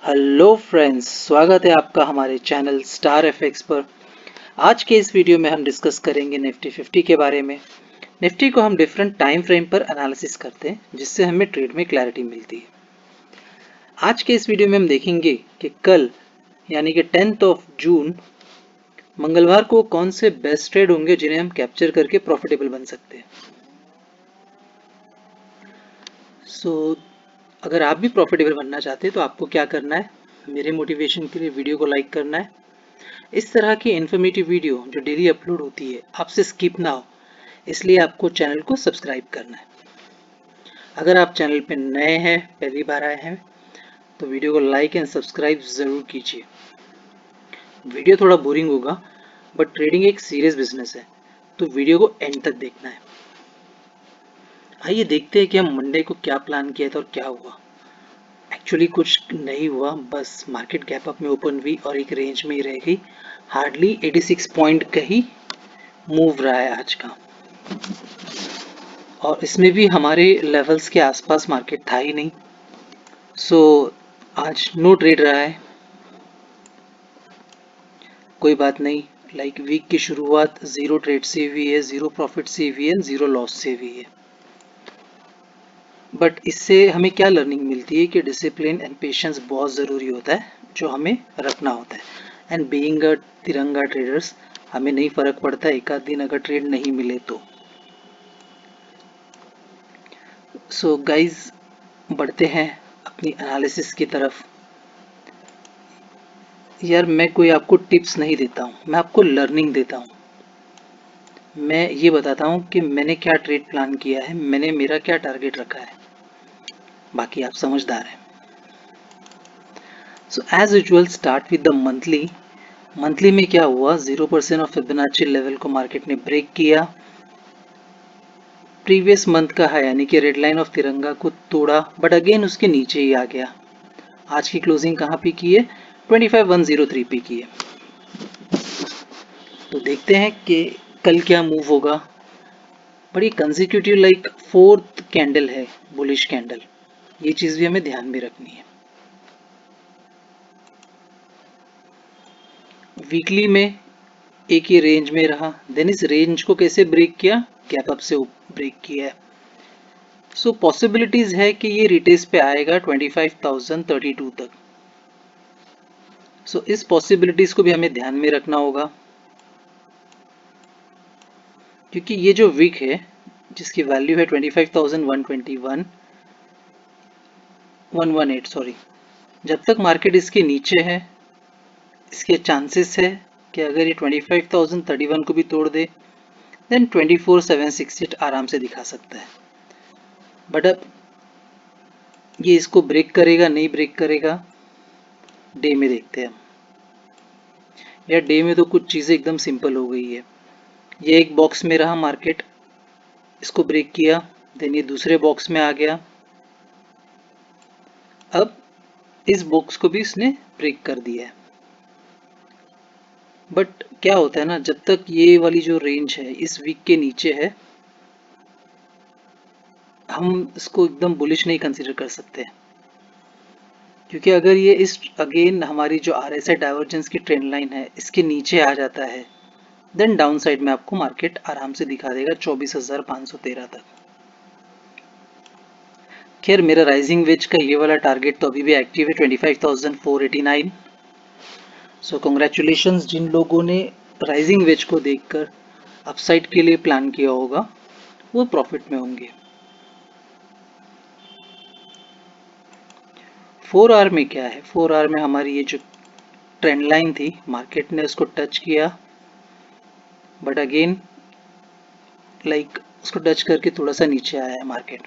Hello friends, स्वागत है आपका हमारे चैनल स्टार एफएक्स पर। आज के इस वीडियो में हम डिस्कस करेंगे निफ्टी 50 के बारे में। निफ्टी को हम डिफरेंट टाइम फ्रेम पर एनालिसिस करते हैं, जिससे हमें ट्रेड में क्लैरिटी मिलती है। आज के इस वीडियो में हम देखेंगे कि कल यानी कि 10th ऑफ जून मंगलवार को कौन से बेस्ट ट्रेड होंगे जिन्हें हम कैप्चर करके प्रॉफिटेबल बन सकते हैं। अगर आप भी प्रॉफिटेबल बनना चाहते हैं तो आपको क्या करना है, मेरे मोटिवेशन के लिए वीडियो को लाइक करना है। इस तरह की इन्फॉर्मेटिव वीडियो जो डेली अपलोड होती है आपसे स्किप ना हो, इसलिए आपको चैनल को सब्सक्राइब करना है। अगर आप चैनल पर नए हैं, पहली बार आए हैं, तो वीडियो को लाइक एंड सब्सक्राइब ज़रूर कीजिए। वीडियो थोड़ा बोरिंग होगा, बट ट्रेडिंग एक सीरियस बिजनेस है, तो वीडियो को एंड तक देखना है। आइए देखते हैं कि हम मंडे को क्या प्लान किया था और क्या हुआ। एक्चुअली कुछ नहीं हुआ, बस मार्केट गैप अप में ओपन हुई और एक रेंज में ही रह गई। हार्डली 86 पॉइंट का ही मूव रहा है आज का, और इसमें भी हमारे लेवल्स के आसपास मार्केट था ही नहीं। आज नो ट्रेड रहा है, कोई बात नहीं। वीक की शुरुआत जीरो ट्रेड से हुई है, जीरो प्रॉफिट से हुई है, जीरो लॉस से हुई है। बट इससे हमें क्या लर्निंग मिलती है कि डिसिप्लिन एंड पेशेंस बहुत ज़रूरी होता है, जो हमें रखना होता है। एंड बीइंग अ तिरंगा ट्रेडर्स, हमें नहीं फ़र्क पड़ता एक आध दिन अगर ट्रेड नहीं मिले तो। गाइज, बढ़ते हैं अपनी एनालिसिस की तरफ। यार, मैं कोई आपको टिप्स नहीं देता हूँ, मैं आपको लर्निंग देता हूँ। मैं ये बताता हूँ कि मैंने क्या ट्रेड प्लान किया है, मैंने मेरा क्या टारगेट रखा है। बाकी आप समझदार हैं। As usual start with the monthly. Monthly में क्या हुआ, 0% ऑफ फिबोनाची लेवल को मार्केट ने ब्रेक किया। प्रीवियस मंथ का है यानी कि रेड लाइन ऑफ तिरंगा को तोड़ा, बट अगेन उसके नीचे ही आ गया। आज की क्लोजिंग कहाँ पे की है, 25,103 पे की है। तो देखते हैं कि कल क्या मूव होगा। बड़ी कंसेक्यूटिव फोर्थ कैंडल है, बुलिश कैंडल। ये चीज़ भी हमें ध्यान में रखनी है। वीकली में एक ही रेंज में रहा, देन इस रेंज को कैसे ब्रेक किया, गैप अप से ब्रेक किया है। पॉसिबिलिटीज है कि ये रिटेस्ट पे आएगा 25,032 तक। इस पॉसिबिलिटीज को भी हमें ध्यान में रखना होगा, क्योंकि ये जो वीक है जिसकी वैल्यू है 25,121 118 सॉरी, जब तक मार्केट इसके नीचे है, इसके चांसेस है कि अगर ये 25,031 को भी तोड़ दे, देन 24,768 आराम से दिखा सकता है। बट अब ये इसको ब्रेक करेगा नहीं ब्रेक करेगा, डे में देखते हैं। यार, डे में तो कुछ चीज़ें एकदम सिंपल हो गई है। ये एक बॉक्स में रहा मार्केट, इसको ब्रेक किया, देन ये दूसरे बॉक्स में आ गया। अब इस बॉक्स को भी इसने ब्रेक कर दिया है। बट क्या होता है ना, जब तक ये वाली जो रेंज है इस वीक के नीचे है, हम इसको एकदम बुलिश नहीं कंसीडर कर सकते, क्योंकि अगर ये इस अगेन हमारी जो RSI डाइवर्जेंस की ट्रेंड लाइन है इसके नीचे आ जाता है, देन डाउन साइड में आपको मार्केट आराम से दिखा देगा 24,513 तक। खैर, मेरा राइजिंग वेज का ये वाला टारगेट तो अभी भी एक्टिव है, 25,489। कॉन्ग्रेचुलेशंस जिन लोगों ने राइजिंग वेज को देखकर अपसाइड के लिए प्लान किया होगा, वो प्रॉफिट में होंगे। 4 आवर में क्या है, 4 आवर में हमारी ये जो ट्रेंड लाइन थी, मार्केट ने उसको टच किया, बट अगेन उसको टच करके थोड़ा सा नीचे आया है मार्केट।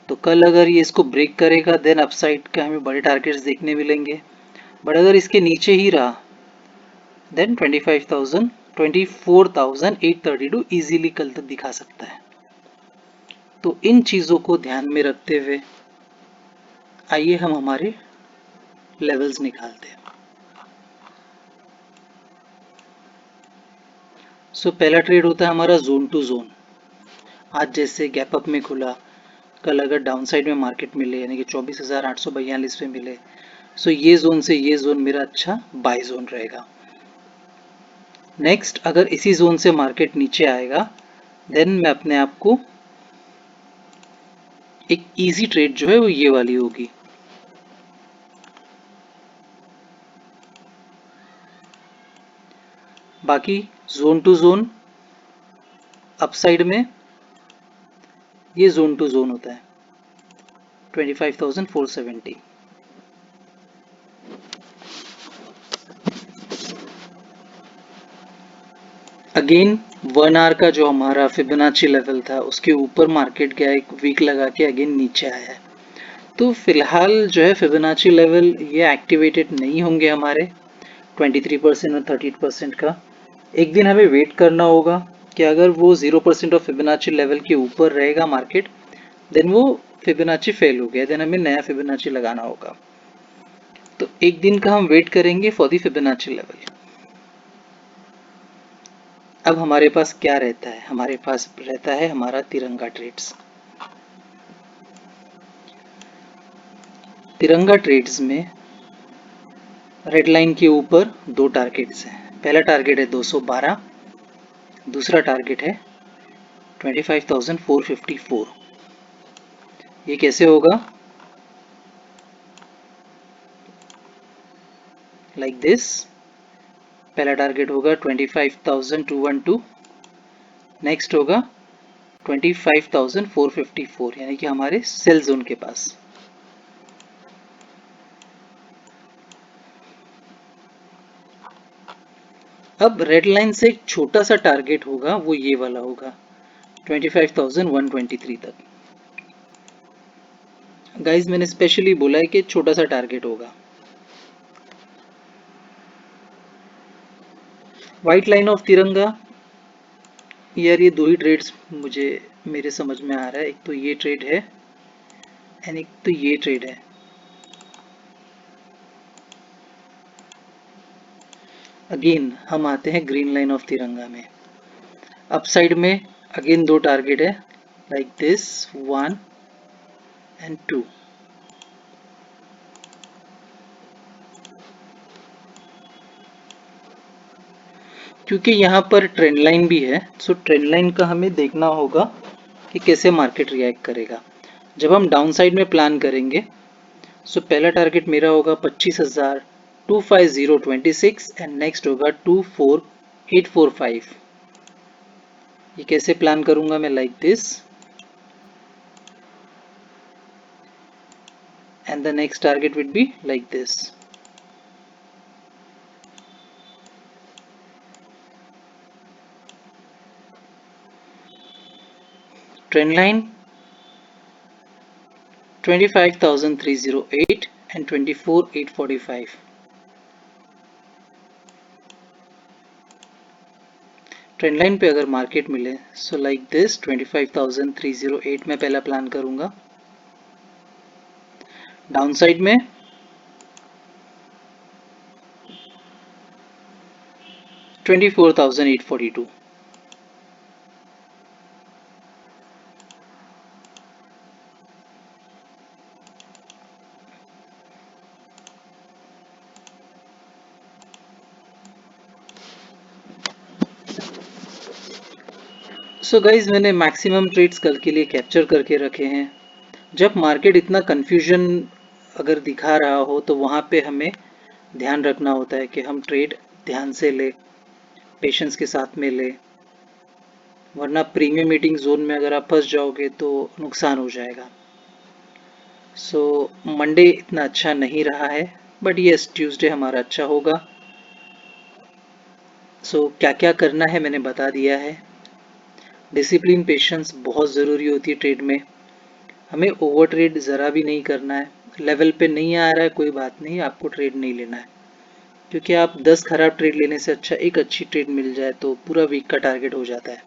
तो कल अगर ये इसको ब्रेक करेगा, देन अपसाइड के हमें बड़े टारगेट्स देखने मिलेंगे। बट अगर इसके नीचे ही रहा, देन 24,832 इजीली कल तक दिखा सकता है। तो इन चीज़ों को ध्यान में रखते हुए आइए हम हमारे लेवल्स निकालते हैं। पहला ट्रेड होता है हमारा जोन टू जोन। आज जैसे गैप अप में खुला, कल अगर डाउन साइड में मार्केट मिले यानी कि 24,842 पे मिले, सो ये जोन से ये जोन मेरा अच्छा बाय जोन रहेगा। नेक्स्ट, अगर इसी जोन से मार्केट नीचे आएगा देन मैं अपने आप को एक इजी ट्रेड जो है वो ये वाली होगी। बाकी जोन टू जोन अपसाइड में ये जोन टू जोन होता है 25,470। अगेन 1 आवर का जो हमारा फिबोनाची लेवल था उसके ऊपर मार्केट गया, एक वीक लगा के अगेन नीचे आया है। तो फिलहाल जो है फिबोनाची लेवल ये एक्टिवेटेड नहीं होंगे हमारे 23% और 30% का। एक दिन हमें वेट करना होगा कि अगर वो 0% ऑफ फिबोनाची लेवल के ऊपर रहेगा मार्केट देन वो फिबोनाची फेल हो गया, देन हमें नया फिबोनाची लगाना होगा। तो एक दिन का हम वेट करेंगे फॉर दी फिबोनाची लेवल। अब हमारे पास क्या रहता है, हमारे पास रहता है हमारा तिरंगा ट्रेड्स। तिरंगा ट्रेड्स में रेड लाइन के ऊपर दो टारगेट्स हैं। पहला टारगेट है 212, दूसरा टारगेट है 25,454। ये कैसे होगा? Like this. पहला टारगेट होगा 25,212, नेक्स्ट होगा 25,454, यानी कि हमारे सेल जोन के पास। अब रेड लाइन से एक छोटा सा टारगेट होगा, वो ये वाला होगा 25,123 तक। गाइस मैंने स्पेशली बोला है कि छोटा सा टारगेट होगा। व्हाइट लाइन ऑफ तिरंगा, यार ये दो ही ट्रेड्स मुझे मेरे समझ में आ रहा है, एक तो ये ट्रेड है एंड एक तो ये ट्रेड है। अगेन हम आते हैं ग्रीन लाइन ऑफ तिरंगा में। अपसाइड में अगेन दो टारगेट है लाइक दिस 1 एंड 2। क्योंकि यहाँ पर ट्रेंड लाइन भी है सो ट्रेंड लाइन का हमें देखना होगा कि कैसे मार्केट रिएक्ट करेगा। जब हम डाउन साइड में प्लान करेंगे सो पहला टारगेट मेरा होगा 25,000 25026 एंड नेक्स्ट होगा 24845। ये कैसे प्लान करूंगा मैं? Like this and the next target will be like this. Trend line 25,308 and 24,845। Trend line पे अगर मार्केट मिले सो लाइक दिस 25,308 में पहला प्लान करूंगा। डाउन साइड में 24,842। सो गाइज मैंने मैक्सिमम ट्रेड्स कल के लिए कैप्चर करके रखे हैं। जब मार्केट इतना कंफ्यूजन अगर दिखा रहा हो तो वहाँ पे हमें ध्यान रखना होता है कि हम ट्रेड ध्यान से ले, पेशेंस के साथ में ले, वरना प्रीमियम मीटिंग जोन में अगर आप फंस जाओगे तो नुकसान हो जाएगा। सो मंडे इतना अच्छा नहीं रहा है बट यस ट्यूसडे हमारा अच्छा होगा। सो क्या क्या करना है मैंने बता दिया है। डिसिप्लिन पेशेंस बहुत ज़रूरी होती है ट्रेड में। हमें ओवर ट्रेड ज़रा भी नहीं करना है। लेवल पे नहीं आ रहा है कोई बात नहीं, आपको ट्रेड नहीं लेना है, क्योंकि आप 10 खराब ट्रेड लेने से अच्छा एक अच्छी ट्रेड मिल जाए तो पूरा वीक का टारगेट हो जाता है।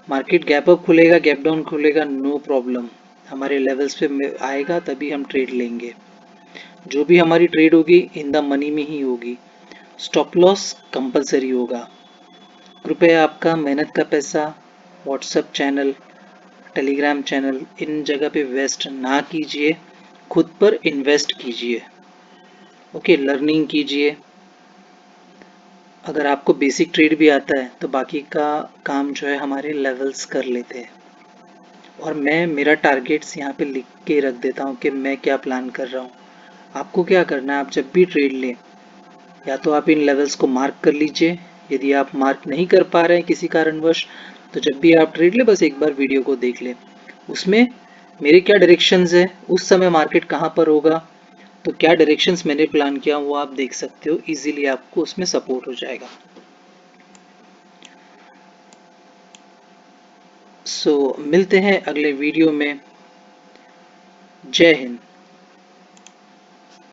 मार्केट गैप अप खुलेगा, गैप डाउन खुलेगा, नो प्रॉब्लम, हमारे लेवल्स पे आएगा तभी हम ट्रेड लेंगे। जो भी हमारी ट्रेड होगी इन द मनी में ही होगी। स्टॉप लॉस कंपलसरी होगा। कृपया आपका मेहनत का पैसा WhatsApp channel, Telegram channel in जगह पे वेस्ट ना कीजिए। खुद पर इन्वेस्ट कीजिए। ओके, लर्निंग कीजिए। अगर आपको बेसिक ट्रेड भी आता है तो बाकी का काम जो है हमारे लेवल्स कर लेते हैं। और मैं मेरा टारगेट्स यहाँ पे लिख के रख देता हूँ कि मैं क्या प्लान कर रहा हूँ। आपको क्या करना है, आप जब भी ट्रेड लें या तो आप इन लेवल्स को मार्क कर लीजिए। यदि आप मार्क नहीं कर पा रहे हैं किसी कारणवश, तो जब भी आप ट्रेड ले बस एक बार वीडियो को देख लें। उसमें मेरे क्या डायरेक्शंस है, उस समय मार्केट कहाँ पर होगा, तो क्या डायरेक्शंस मैंने प्लान किया वो आप देख सकते हो। इजीली आपको उसमें सपोर्ट हो जाएगा। मिलते हैं अगले वीडियो में। जय हिंद।